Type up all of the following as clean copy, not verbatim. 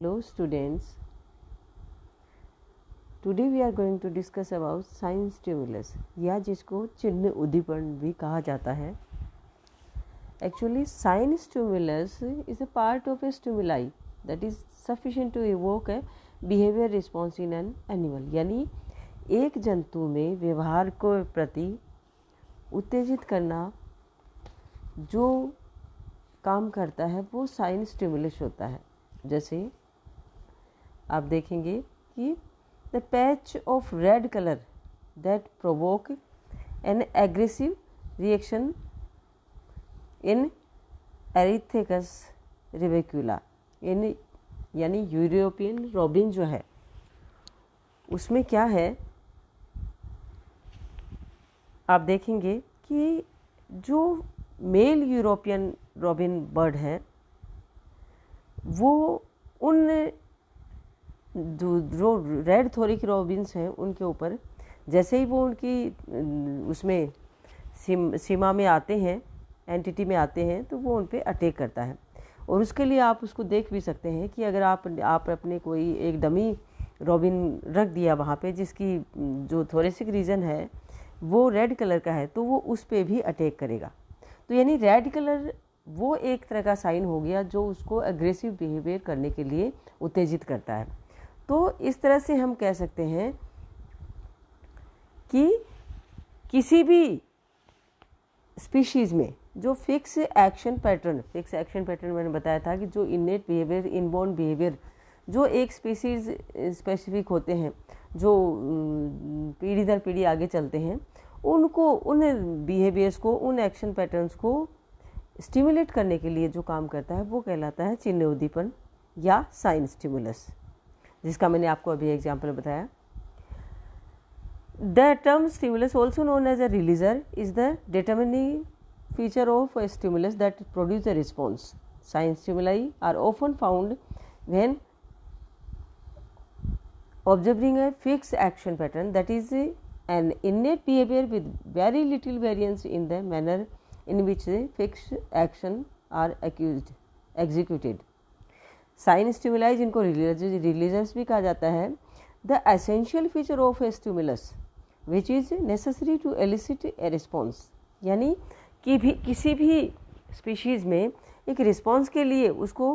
Hello students, today we are going to discuss about sign stimulus या जिसको चिन्ह उद्दीपन भी कहा जाता है. Actually sign stimulus is a part of a stimuli that is sufficient to evoke a behavior response in an animal. यानी एक जंतु में व्यवहार को प्रति उत्तेजित करना जो काम करता है वो साइन स्टिमुलस होता है. जैसे आप देखेंगे कि the patch of red colour that provoke an aggressive reaction in erithacus rubecula यानी यूरोपियन रॉबिन जो है उसमें क्या है, आप देखेंगे कि जो मेल यूरोपियन रॉबिन बर्ड है वो उन जो रेड थोरिक रॉबिन्स हैं उनके ऊपर जैसे ही वो उनकी उसमें सीमा में आते हैं, एंटिटी में आते हैं, तो वो उन पे अटैक करता है. और उसके लिए आप उसको देख भी सकते हैं कि अगर आप अपने कोई एक डमी रॉबिन रख दिया वहाँ पे जिसकी जो थोरेसिक रीजन है वो रेड कलर का है तो वो उस पे भी अटैक करेगा. तो यानी रेड कलर वो एक तरह का साइन हो गया जो उसको एग्रेसिव बिहेवियर करने के लिए उत्तेजित करता है. तो इस तरह से हम कह सकते हैं कि किसी भी स्पीशीज़ में जो फिक्स एक्शन पैटर्न मैंने बताया था कि जो इनेट बिहेवियर, इनबॉर्न बिहेवियर जो एक स्पीशीज़ स्पेसिफिक होते हैं जो पीढ़ी दर पीढ़ी आगे चलते हैं, उनको उन बिहेवियर्स को, उन एक्शन पैटर्न्स को स्टिमुलेट करने के लिए जो काम करता है वो कहलाता है चिन्ह उद्दीपन या साइन स्टिमुलस, जिसका मैंने आपको अभी एग्जाम्पल बताया. The term stimulus also known as a releaser is the determining feature of a stimulus that produce a response. Sign stimuli are often found when observing a fixed action pattern that is an innate behavior with very little variance in the manner in which the fixed action are executed. Sign stimuli जिनको releasers भी कहा जाता है, the essential feature of a stimulus which is necessary to elicit a response. यानी कि भी किसी भी स्पीशीज़ में एक रिस्पॉन्स के लिए उसको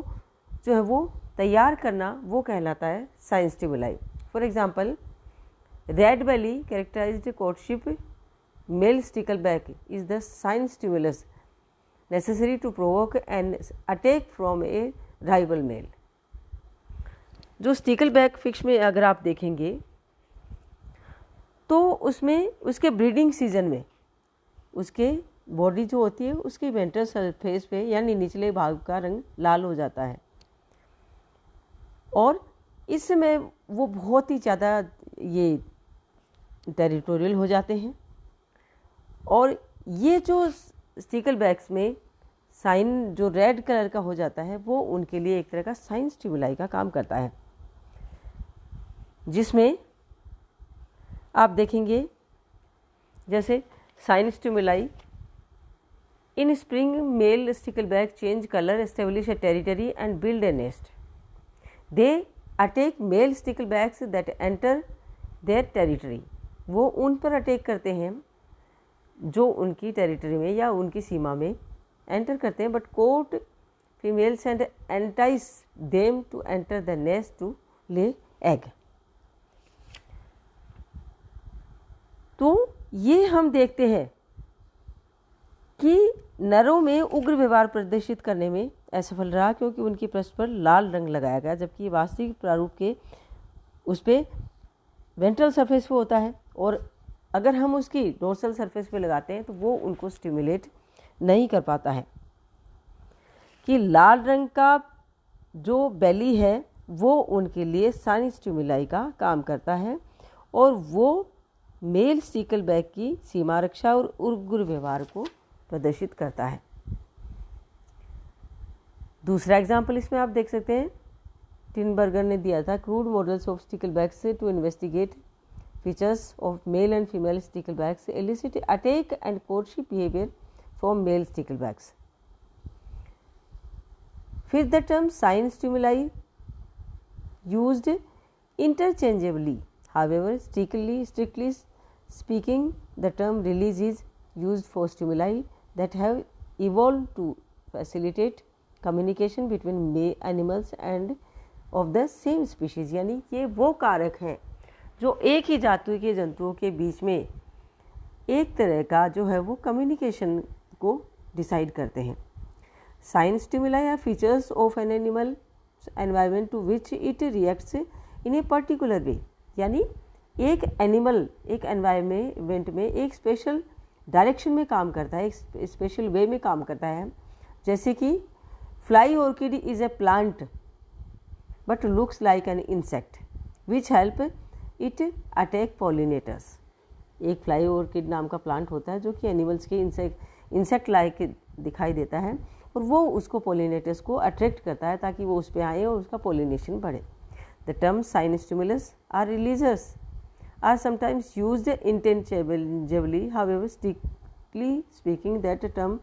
जो है वो तैयार करना वो कहलाता है sign stimuli. For example red belly characterised courtship male stickleback is the sign stimulus necessary to provoke an attack from a rival male. जो स्टिकलबैक फिश में अगर आप देखेंगे तो उसमें उसके ब्रीडिंग सीजन में उसके बॉडी जो होती है उसकी वेंट्रल सरफेस पे यानी निचले भाग का रंग लाल हो जाता है और इस समय वो बहुत ही ज़्यादा ये टेरिटोरियल हो जाते हैं. और ये जो स्टिकलबैक्स में साइन जो रेड कलर का हो जाता है वो उनके लिए एक तरह का साइन स्टिमुलाई का काम करता है, जिसमें आप देखेंगे जैसे sign stimuli in spring male stickleback change color, establish a territory and build a nest. They attack male sticklebacks that enter their territory. वो उन पर अटैक करते हैं जो उनकी टेरिटरी में या उनकी सीमा में एंटर करते हैं, but court females and entice them to enter the nest to lay egg. तो ये हम देखते हैं कि नरों में उग्र व्यवहार प्रदर्शित करने में असफल रहा क्योंकि उनकी पृष्ठ पर लाल रंग लगाया गया, जबकि वास्तविक प्रारूप के उस पर वेंट्रल सरफेस पे होता है और अगर हम उसकी डोर्सल सरफेस पे लगाते हैं तो वो उनको स्टिमुलेट नहीं कर पाता है. कि लाल रंग का जो बेली है वो उनके लिए साइन स्टिमुलाई का काम करता है और वो मेल स्टिकलबैक की सीमा रक्षा और उग्र व्यवहार को प्रदर्शित करता है. दूसरा एग्जाम्पल इसमें आप देख सकते हैं, टिनबर्गर ने दिया था crude models of sticklebacks to investigate features of male and female sticklebacks elicit attack and courtship behaviour from male sticklebacks. फिर the term sign stimuli used interchangeably. However, strictly speaking, the term release is used for stimuli that have evolved to facilitate communication between animals and of the same species. यानी ये वो कारक हैं जो एक ही जाति के जंतुओं के बीच में एक तरह का जो है वो कम्युनिकेशन को डिसाइड करते हैं. Signs stimuli are features of an animal environment to which it reacts in a particular way. यानी एक एनिमल एक एनवायरनमेंट में एक स्पेशल डायरेक्शन में काम करता है, एक स्पेशल वे में काम करता है. जैसे कि fly orchid is a plant but looks like an insect which help it attack pollinators. एक फ्लाई ऑर्किड नाम का प्लांट होता है जो कि एनिमल्स के इंसेक्ट लाइक दिखाई देता है और वो उसको पॉलिनेटर्स को अट्रैक्ट करता है ताकि वो उस पर आए और उसका पॉलिनेशन बढ़े. The term sign stimulus or releasers are sometimes used interchangeably. However, strictly speaking, that term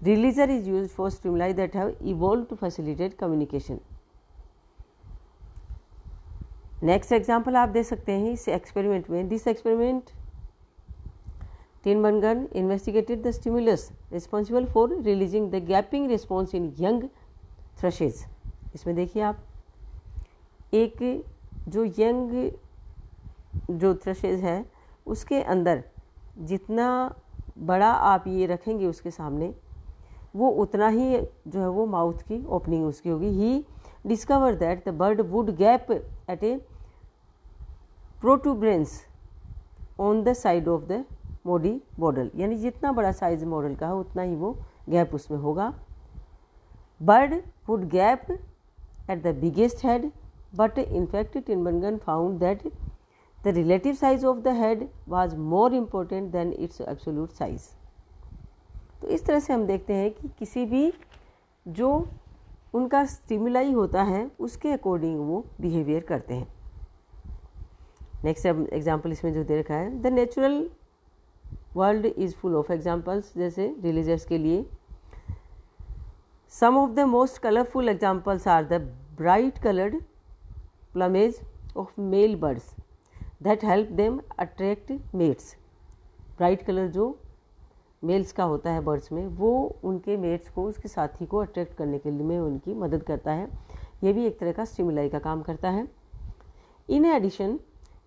releaser is used for stimuli that have evolved to facilitate communication. Next example आप दे सकते हैं इस एक्सपेरिमेंट में. This experiment Tinbergen investigated the stimulus responsible for releasing the gapping response in young thrushes. इसमें देखिए आप एक जो यंग जो थ्रशेज है उसके अंदर जितना बड़ा आप ये रखेंगे उसके सामने वो उतना ही जो है वो माउथ की ओपनिंग उसकी होगी. He discover that the bird would gape at a protuberance on the side of the body model. यानी जितना बड़ा साइज मॉडल का है उतना ही वो गैप उसमें होगा. Bird would gape at the biggest head but in fact Tinbergen found that the relative size of the head was more important than its absolute size. तो इस तरह से हम देखते हैं कि किसी भी जो उनका स्टिमुलाई होता है उसके अकॉर्डिंग वो बिहेवियर करते हैं. नेक्स्ट एग्जाम्पल इसमें जो दे रखा है, the natural world is full of examples. जैसे रिलीजर्स के लिए some of the most colourful examples are the bright coloured plumage of male birds that help them attract mates. Bright colour जो males का होता है बर्ड्स में वो उनके मेट्स को उसके साथी को अट्रैक्ट करने के लिए उनकी मदद करता है. ये भी एक तरह का स्टिमुलाई का काम करता है. In addition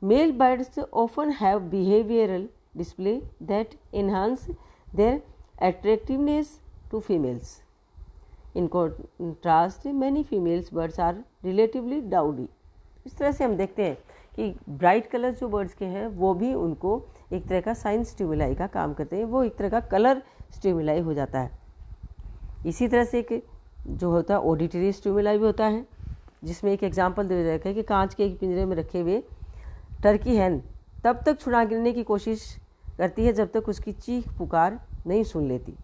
male birds often have behavioural display that enhance their attractiveness to females. In contrast many females birds are relatively dowdy. इस तरह से हम देखते हैं कि ब्राइट कलर जो बर्ड्स के हैं वो भी उनको एक तरह का साइन स्टिमुलाई का काम करते हैं. वो एक तरह का कलर स्टिमुलाई हो जाता है. इसी तरह से एक जो होता है ऑडिटरी स्टिमुलाई भी होता है जिसमें एक एग्जांपल दे रखा है कि कांच के एक पिंजरे में रखे हुए टर्की हैन तब तक छुड़ा गिरने की कोशिश करती है जब तक उसकी चीख पुकार नहीं सुन लेती.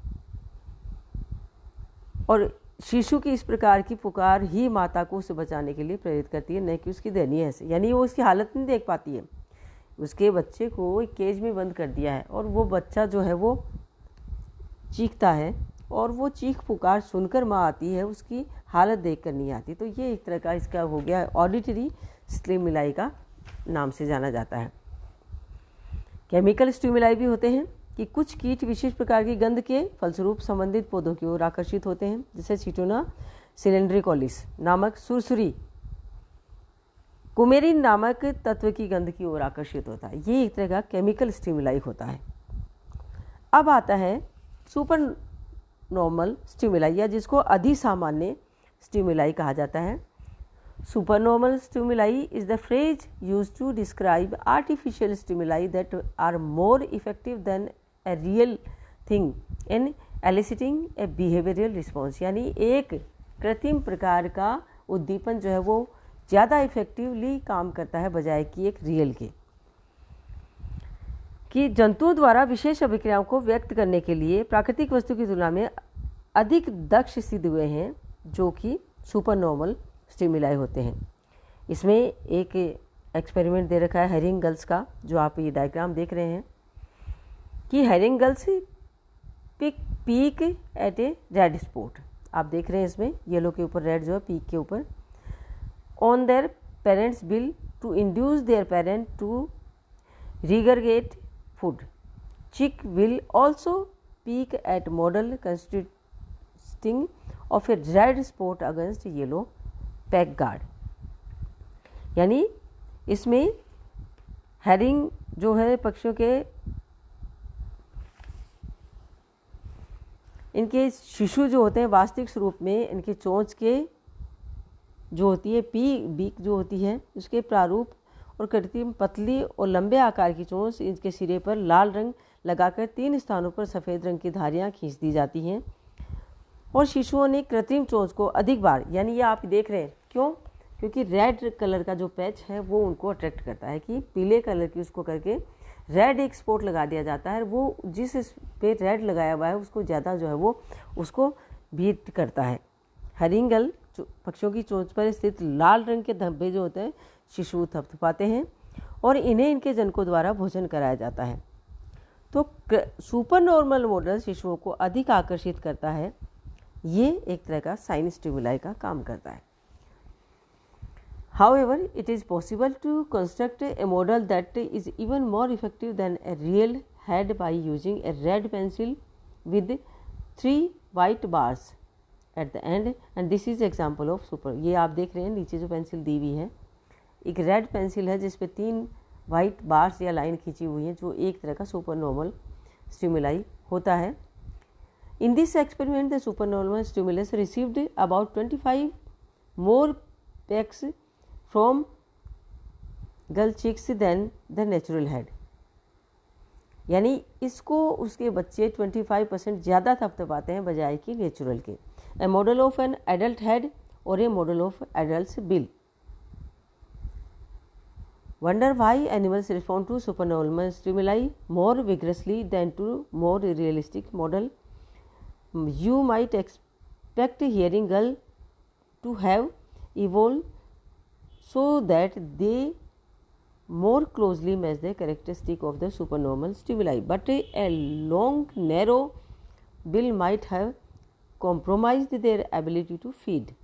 और शिशु की इस प्रकार की पुकार ही माता को उसे बचाने के लिए प्रेरित करती है, न कि उसकी दयनीय है. यानी वो उसकी हालत नहीं देख पाती है. उसके बच्चे को एक केज में बंद कर दिया है और वो बच्चा जो है वो चीखता है और वो चीख पुकार सुनकर माँ आती है, उसकी हालत देखकर नहीं आती. तो ये एक तरह का इसका हो गया ऑडिटरी स्टिमुलाई का नाम से जाना जाता है. केमिकल स्टिमुलाई भी होते हैं कि कुछ कीट विशेष प्रकार की गंध के फलस्वरूप संबंधित पौधों की ओर आकर्षित होते हैं. जैसे सिटोना सिलेंड्रिकोलिस नामक सुरसुरी कुमेरिन नामक तत्व की गंध की ओर आकर्षित होता है. ये एक तरह का केमिकल स्टिमुलाई होता है. अब आता है सुपर नॉर्मल स्टिमुलाई या जिसको अधिसामान्य स्टिमुलाई कहा जाता है. Supernormal stimuli is the phrase used to describe artificial stimuli that are more effective than a real thing in eliciting a behavioral response. यानी एक कृत्रिम प्रकार का उद्दीपन जो है वो ज़्यादा इफेक्टिवली काम करता है बजाय कि एक रियल के. कि जंतुओं द्वारा विशेष अभिक्रियाओं को व्यक्त करने के लिए प्राकृतिक वस्तु की तुलना में अधिक दक्ष सिद्ध हुए हैं जो कि सुपरनॉर्मल स्टिमुलाई होते हैं. इसमें एक एक्सपेरिमेंट दे रखा है हेरिंग गल्स का, जो आप ये डायग्राम देख रहे हैं कि herring girls peak at A red spot. आप देख रहे हैं इसमें येलो के ऊपर रेड जो है पीक के ऊपर. On their parents will to induce their parent to regurgitate food. Chick will also peek at model consisting of a red spot against yellow peg guard. यानी इसमें हैरिंग जो है पक्षियों के इनके शिशु जो होते हैं वास्तविक स्वरूप में इनके चोंच के जो होती है बीक जो होती है उसके प्रारूप और कृत्रिम पतली और लंबे आकार की चोंच इनके सिरे पर लाल रंग लगाकर 3 स्थानों पर सफ़ेद रंग की धारियाँ खींच दी जाती हैं और शिशुओं ने कृत्रिम चोंच को अधिक बार, यानी ये आप देख रहे हैं क्यों, क्योंकि रेड कलर का जो पैच है वो उनको अट्रैक्ट करता है कि पीले कलर की उसको करके रेड एक स्पॉट लगा दिया जाता है, वो जिस पे रेड लगाया हुआ है उसको ज़्यादा जो है वो उसको बीट करता है। हरिंगल पक्षियों की चोंच पर स्थित लाल रंग के धब्बे जो होते हैं शिशु थपथपाते हैं और इन्हें इनके जनकों द्वारा भोजन कराया जाता है। तो सुपर नॉर्मल मॉडल शिशुओं को अधिक आकर्षित करता है, ये एक तरह का साइन स्टिमुलाई का काम करता है। However, it is possible to construct a model that is even more effective than a real head by using a red pencil with 3 white bars at the end, and this is example of super। ये आप देख रहे हैं नीचे जो pencil दी हुई है एक रेड पेंसिल है जिस पे 3 वाइट बार्स या लाइन खींची हुई है जो एक तरह का सुपर नॉर्मल स्टिमुलाई होता है। In this experiment, the supernormal stimulus received about 25 more pecks from girl chicks than the natural head। यानी इसको उसके बच्चे 25% ज़्यादा थपथपाते हैं बजाय कि नेचुरल के। A model of an adult head or a model of adult's bill। Wonder why animals respond to supernormal stimuli more vigorously than to more realistic model। You might expect hearing girl to have evolved so that they more closely match the characteristic of the supernormal stimuli, but a long narrow bill might have compromised their ability to feed।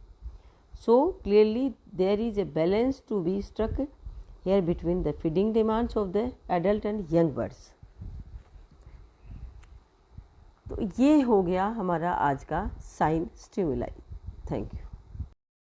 So clearly there is a balance to be struck here between the feeding demands of the adult and young birds। तो ये हो गया हमारा आज का sign stimuli. Thank you.